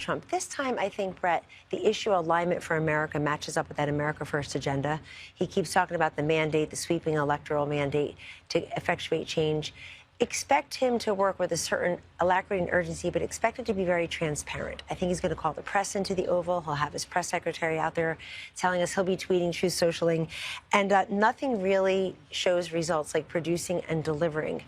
Trump. This time, I think, Brett, the issue of alignment for America matches up with that America First agenda. He keeps talking about the mandate, the sweeping electoral mandate to effectuate change. Expect him to work with a certain alacrity and urgency, but expect it to be very transparent. I think he's going to call the press into the Oval. He'll have his press secretary out there telling us he'll be tweeting, Truth Socialing, and nothing really shows results like producing and delivering.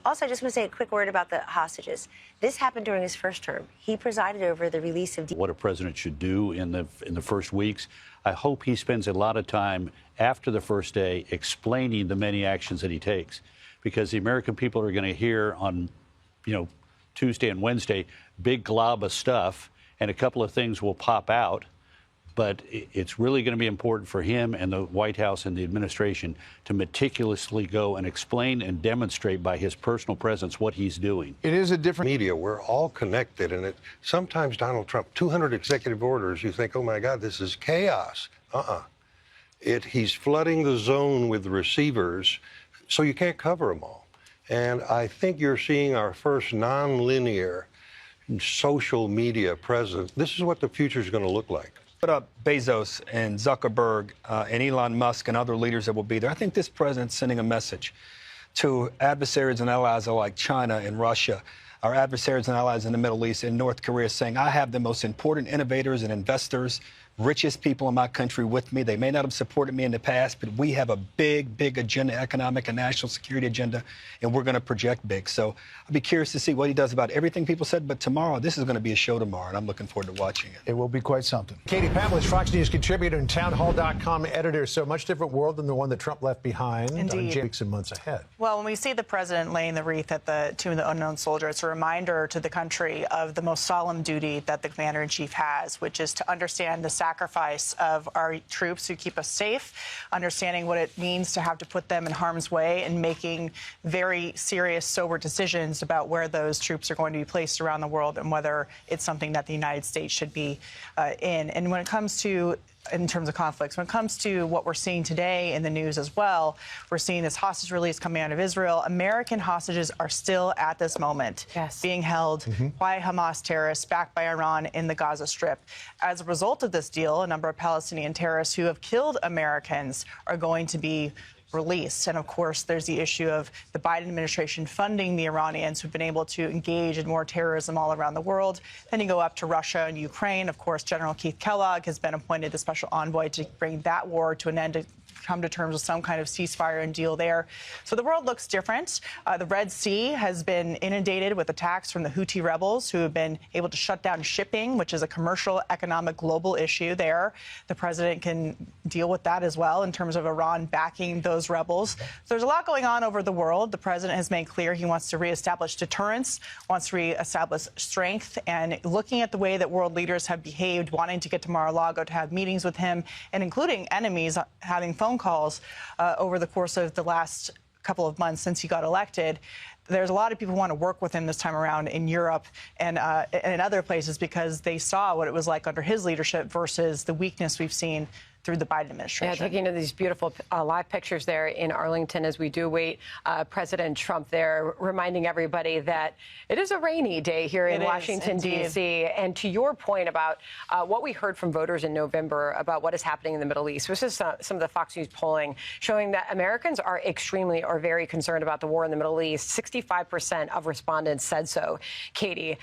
Also, I just want to say a quick word about the hostages. This happened during his first term. He presided over the release of... What a president should do in the first weeks. I hope he spends a lot of time after the first day explaining the many actions that he takes, because the American people are going to hear on, Tuesday and Wednesday, big glob of stuff, and a couple of things will pop out. But it's really going to be important for him and the White House and the administration to meticulously go and explain and demonstrate by his personal presence what he's doing. It is a different media. We're all connected, and sometimes Donald Trump, 200 executive orders, you think, oh my God, this is chaos. He's flooding the zone with receivers, so you can't cover them all. And I think you're seeing our first nonlinear social media presence. This is what the future is going to look like. Put up Bezos and Zuckerberg and Elon Musk and other leaders that will be there. I think this president's sending a message to adversaries and allies like China and Russia, our adversaries and allies in the Middle East and North Korea, saying, I have the most important innovators and investors, richest people in my country with me. They may not have supported me in the past, but we have a big, big agenda, economic and national security agenda, and we're going to project big. So I'll be curious to see what he does about everything people said. But tomorrow, this is going to be a show tomorrow, and I'm looking forward to watching it. It will be quite something. Katie Pavlich, Fox News contributor and townhall.com editor. So much different world than the one that Trump left behind. Indeed. Weeks and months ahead. Well, when we see the president laying the wreath at the Tomb of the Unknown Soldier, it's a reminder to the country of the most solemn duty that the commander-in-chief has, which is to understand the sacrifice of our troops who keep us safe, understanding what it means to have to put them in harm's way, and making very serious, sober decisions about where those troops are going to be placed around the world and whether it's something that the United States should be in. And when it comes to in terms of conflicts. When it comes to what we're seeing today in the news as well, we're seeing this hostage release coming out of Israel. American hostages are still at this moment being held by Hamas terrorists backed by Iran in the Gaza Strip. As a result of this deal, a number of Palestinian terrorists who have killed Americans are going to be released. And of course, there's the issue of the Biden administration funding the Iranians who've been able to engage in more terrorism all around the world. Then you go up to Russia and Ukraine. Of course, General Keith Kellogg has been appointed the special envoy to bring that war to an end, to come to terms with some kind of ceasefire and deal there. So the world looks different. The Red Sea has been inundated with attacks from the Houthi rebels who have been able to shut down shipping, which is a commercial, economic, global issue there. The president can deal with that as well in terms of Iran backing those rebels. So there's a lot going on over the world. The president has made clear he wants to reestablish deterrence, wants to reestablish strength, and looking at the way that world leaders have behaved, wanting to get to Mar-a-Lago to have meetings with him, and including enemies having phone calls over the course of the last couple of months since he got elected. There's a lot of people who want to work with him this time around in Europe and in other places because they saw what it was like under his leadership versus the weakness we've seen through the Biden administration. Yeah, taking these beautiful live pictures there in Arlington as we do wait President Trump there, reminding everybody that it is a rainy day here in Washington, D.C. And to your point about what we heard from voters in November about what is happening in the Middle East, this is some of the Fox News polling showing that Americans are very concerned about the war in the Middle East. 65% of respondents said so, Katie.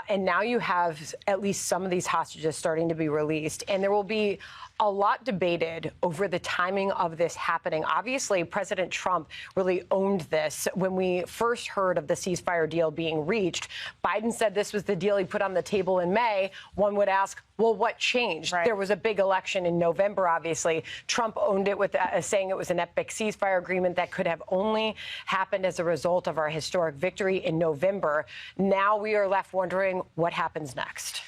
And now you have at least some of these hostages starting to be released. And there will be a lot debated over the timing of this happening. Obviously, President Trump really owned this. When we first heard of the ceasefire deal being reached, Biden said this was the deal he put on the table in May. One would ask, well, what changed? Right. There was a big election in November, obviously. Trump owned it with saying it was an epic ceasefire agreement that could have only happened as a result of our historic victory in November. Now we are left wondering what happens next.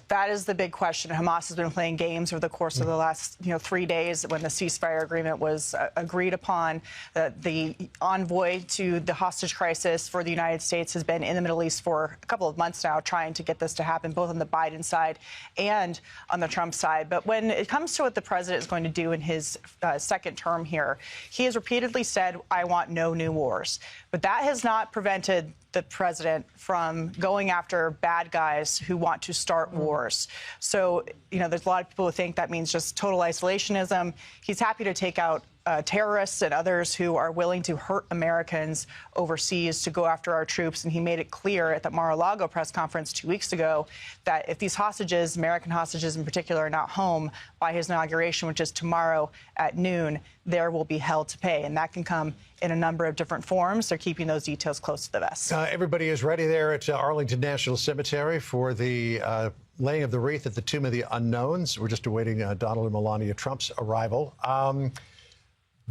That is the big question. Hamas has been playing games over the course of the last, 3 days when the ceasefire agreement was agreed upon. The envoy to the hostage crisis for the United States has been in the Middle East for a couple of months now, trying to get this to happen, both on the Biden side and on the Trump side. But when it comes to what the president is going to do in his second term here, he has repeatedly said, I want no new wars. But that has not prevented the president from going after bad guys who want to start wars. So, there's a lot of people who think that means just total isolationism. He's happy to take out terrorists and others who are willing to hurt Americans overseas to go after our troops. And he made it clear at the Mar-a-Lago press conference 2 weeks ago that if these hostages, American hostages in particular, are not home by his inauguration, which is tomorrow at noon, there will be hell to pay. And that can come in a number of different forms. They're keeping those details close to the vest. Everybody is ready there at Arlington National Cemetery for the laying of the wreath at the Tomb of the Unknowns. We're just awaiting Donald and Melania Trump's arrival.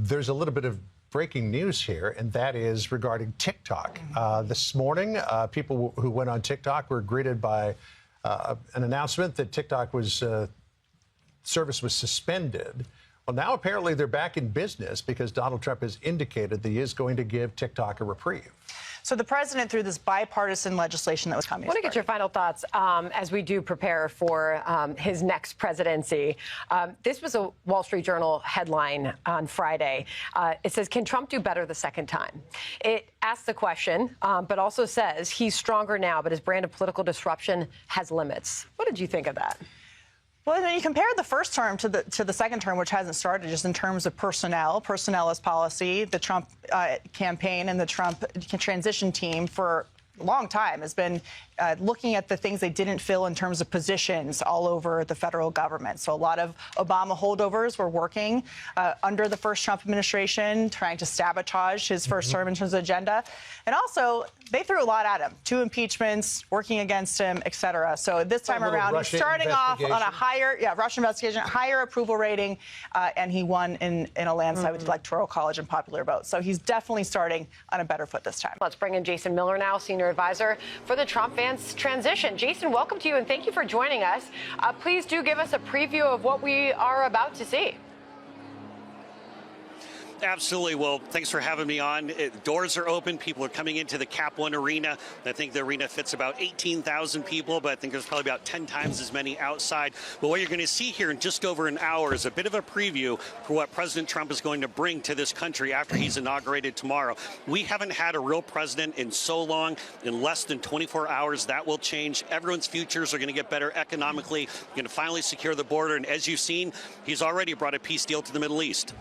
There's a little bit of breaking news here, and that is regarding TikTok. This morning, people who went on TikTok were greeted by an announcement that TikTok service was suspended. Well, now apparently they're back in business because Donald Trump has indicated that he is going to give TikTok a reprieve. So the president, through this bipartisan legislation that was coming. I want to get your final thoughts as we do prepare for his next presidency. This was a Wall Street Journal headline on Friday. It says, "Can Trump do better the second time?" It asks the question, but also says he's stronger now, but his brand of political disruption has limits. What did you think of that? Well, then you compare the first term to the second term, which hasn't started, just in terms of personnel. Personnel is policy. The Trump campaign and the Trump transition team for a long time has been looking at the things they didn't fill in terms of positions all over the federal government. So a lot of Obama holdovers were working under the first Trump administration, trying to sabotage his first term in terms of agenda. And also, they threw a lot at him. 2 impeachments, working against him, et cetera. So this time around, he's starting off on a higher, Russian investigation, higher approval rating, and he won in a landslide with the Electoral College and popular vote. So he's definitely starting on a better foot this time. Let's bring in Jason Miller now, senior advisor for the Trump-Vance transition. Jason, welcome to you, and thank you for joining us. Please do give us a preview of what we are about to see. Absolutely. Well, thanks for having me on. Doors are open. People are coming into the Cap One Arena. I think the arena fits about 18,000 people, but I think there's probably about 10 times as many outside. But what you're going to see here in just over an hour is a bit of a preview for what President Trump is going to bring to this country after he's inaugurated tomorrow. We haven't had a real president in so long. In less than 24 hours, that will change. Everyone's futures are going to get better economically. We're going to finally secure the border. And as you've seen, he's already brought a peace deal to the Middle East.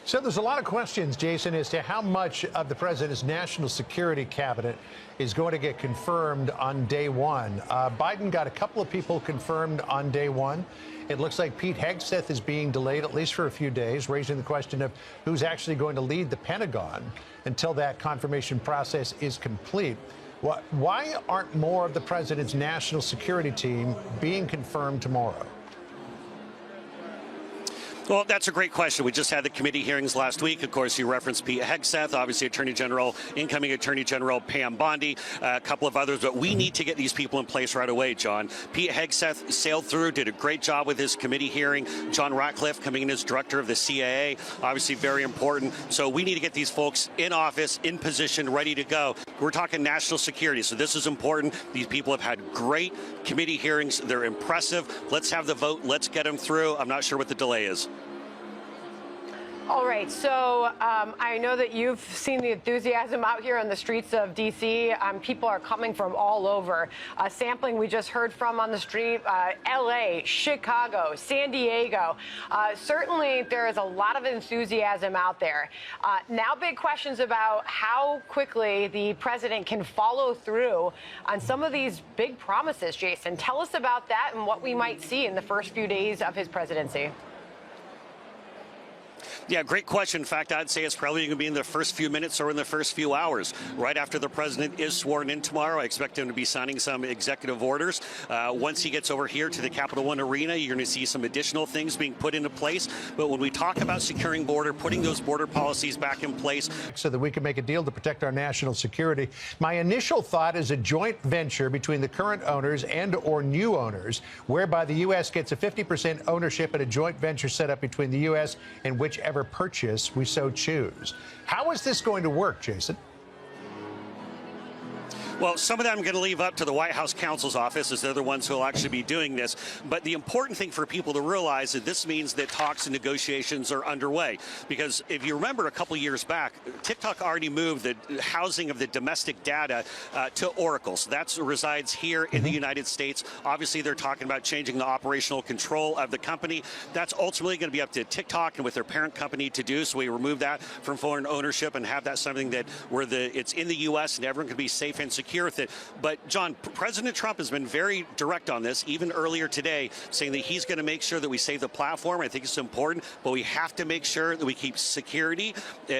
So there's a lot of questions, Jason, as to how much of the president's national security cabinet is going to get confirmed on day one. Biden got a couple of people confirmed on day one. It looks like Pete Hegseth is being delayed at least for a few days, raising the question of who's actually going to lead the Pentagon until that confirmation process is complete. Why aren't more of the president's national security team being confirmed tomorrow? Well, that's a great question. We just had the committee hearings last week. Of course, you referenced Pete Hegseth, obviously incoming Attorney General Pam Bondi, a couple of others. But we need to get these people in place right away, John. Pete Hegseth sailed through, did a great job with his committee hearing. John Ratcliffe coming in as director of the CIA, obviously very important. So we need to get these folks in office, in position, ready to go. We're talking national security, so this is important. These people have had great committee hearings. They're impressive. Let's have the vote. Let's get them through. I'm not sure what the delay is. All right, so I know that you've seen the enthusiasm out here on the streets of D.C. People are coming from all over. Sampling we just heard from on the street, L.A., Chicago, San Diego. Certainly there is a lot of enthusiasm out there. Now big questions about how quickly the president can follow through on some of these big promises, Jason. Tell us about that and what we might see in the first few days of his presidency. Yeah, great question. In fact, I'd say it's probably going to be in the first few minutes or in the first few hours. Right after the president is sworn in tomorrow, I expect him to be signing some executive orders. Once he gets over here to the Capital One Arena, you're going to see some additional things being put into place. But when we talk about securing border, putting those border policies back in place, so that we can make a deal to protect our national security, my initial thought is a joint venture between the current owners and or new owners, whereby the U.S. gets a 50% ownership in a joint venture set up between the U.S. and whichever purchase we so choose. How is this going to work, Jason? Well, some of that I'm going to leave up to the White House counsel's office, as they're the ones who will actually be doing this. But the important thing for people to realize is this means that talks and negotiations are underway. Because if you remember a couple years back, TikTok already moved the housing of the domestic data to Oracle. So that resides here in the United States. Obviously, they're talking about changing the operational control of the company. That's ultimately going to be up to TikTok and with their parent company to do. So we remove that from foreign ownership and have that something that where it's in the U.S. and everyone can be safe and secure with it. But, John, President Trump has been very direct on this, even earlier today, saying that he's going to make sure that we save the platform. I think it's important, but we have to make sure that we keep security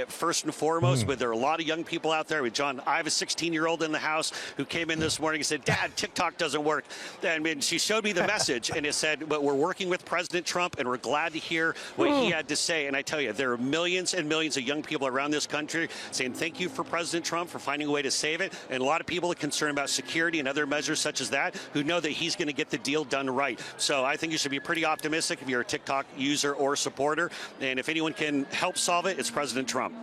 first and foremost. But there are a lot of young people out there. John, I have a 16-year-old in the house who came in this morning and said, Dad, TikTok doesn't work. And she showed me the message, and it said, but we're working with President Trump, and we're glad to hear what he had to say. And I tell you, there are millions and millions of young people around this country saying thank you for President Trump for finding a way to save it. And a lot of people are concerned about security and other measures such as that who know that he's going to get the deal done right. So I think you should be pretty optimistic if you're a TikTok user or supporter. And if anyone can help solve it, it's President Trump.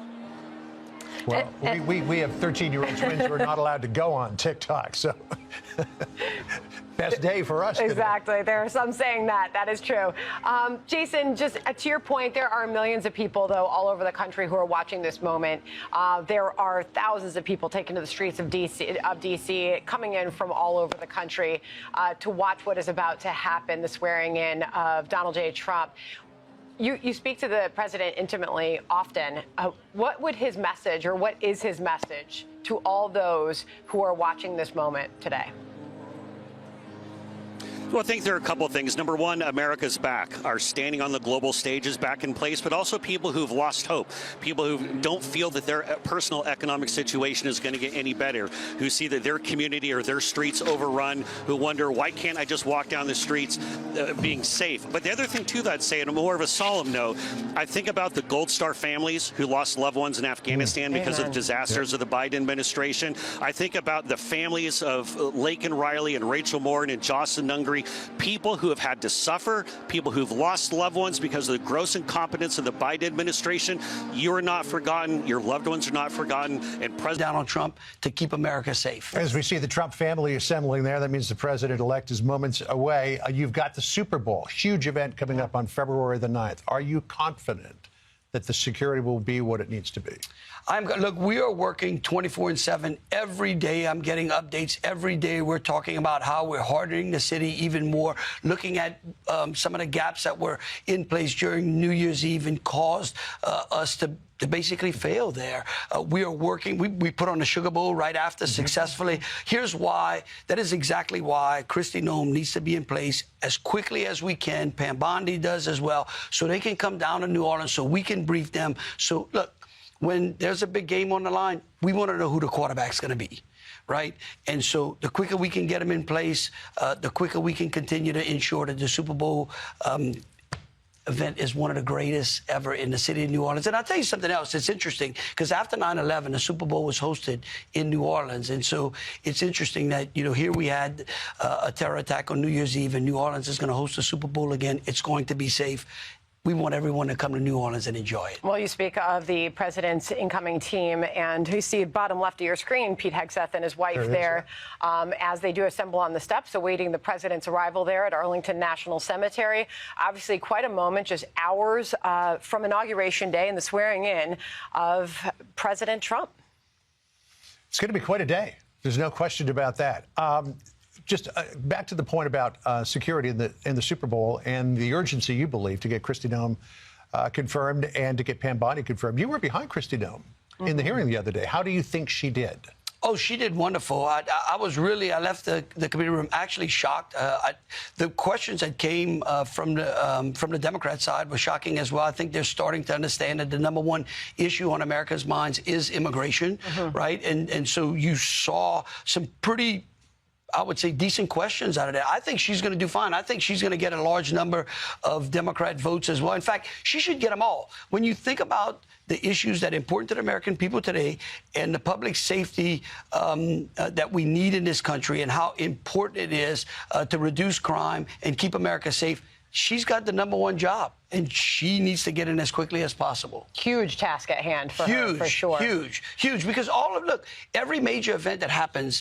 Well, we have 13-year-old twins who are not allowed to go on TikTok, so best day for us today. Exactly. There are some saying that. That is true. Jason, just to your point, there are millions of people, though, all over the country who are watching this moment. There are thousands of people taking to the streets of D.C., coming in from all over the country to watch what is about to happen, the swearing in of Donald J. Trump. You speak to the president intimately often. What would his message, or what is his message to all those who are watching this moment today? Well, I think there are a couple of things. Number one, America's back. Our standing on the global stage is back in place, but also people who've lost hope, people who don't feel that their personal economic situation is going to get any better, who see that their community or their streets overrun, who wonder, why can't I just walk down the streets being safe? But the other thing, too, that I'd say, on a more of a solemn note, I think about the Gold Star families who lost loved ones in Afghanistan because of the disasters of the Biden administration. I think about the families of Laken Riley and Rachel Moore and Jocelyn Nungary, people who have had to suffer, people who've lost loved ones because of the gross incompetence of the Biden administration. You are not forgotten. Your loved ones are not forgotten. And President Donald Trump to keep America safe. As we see the Trump family assembling there, that means the president-elect is moments away. You've got the Super Bowl, huge event coming up on February the 9th. Are you confident that the security will be what it needs to be? Look, we are working 24/7 every day. I'm getting updates every day. We're talking about how we're hardening the city even more, looking at some of the gaps that were in place during New Year's Eve and caused us to basically fail there. We are working. We put on the Sugar Bowl right after successfully. Here's why. That is exactly why Kristi Noem needs to be in place as quickly as we can. Pam Bondi does as well, so they can come down to New Orleans so we can brief them. So, look, when there's a big game on the line, we want to know who the quarterback's going to be, right? And so the quicker we can get them in place, the quicker we can continue to ensure that the Super Bowl event is one of the greatest ever in the city of New Orleans. And I'll tell you something else. It's interesting because after 9/11, the Super Bowl was hosted in New Orleans. And so it's interesting that, here we had a terror attack on New Year's Eve, and New Orleans is going to host the Super Bowl again. It's going to be safe. We want everyone to come to New Orleans and enjoy it. Well, you speak of the president's incoming team, and you see bottom left of your screen, Pete Hegseth and his wife there as they do assemble on the steps, awaiting the president's arrival there at Arlington National Cemetery. Obviously, quite a moment, just hours from Inauguration Day and the swearing in of President Trump. It's going to be quite a day. There's no question about that. Just back to the point about security in the Super Bowl and the urgency you believe to get Kristi Noem confirmed and to get Pam Bondi confirmed. You were behind Kristi Noem in the hearing the other day. How do you think she did? Oh, she did wonderful. I left the committee room actually shocked. The questions that came from the Democrat side were shocking as well. I think they're starting to understand that the number one issue on America's minds is immigration, right? And so you saw some pretty, I would say, decent questions out of that. I think she's going to do fine. I think she's going to get a large number of Democrat votes as well. In fact, she should get them all. When you think about the issues that are important to the American people today and the public safety that we need in this country and how important it is to reduce crime and keep America safe, she's got the number one job, and she needs to get in as quickly as possible. Huge task at hand for her, for sure. Huge, because look, every major event that happens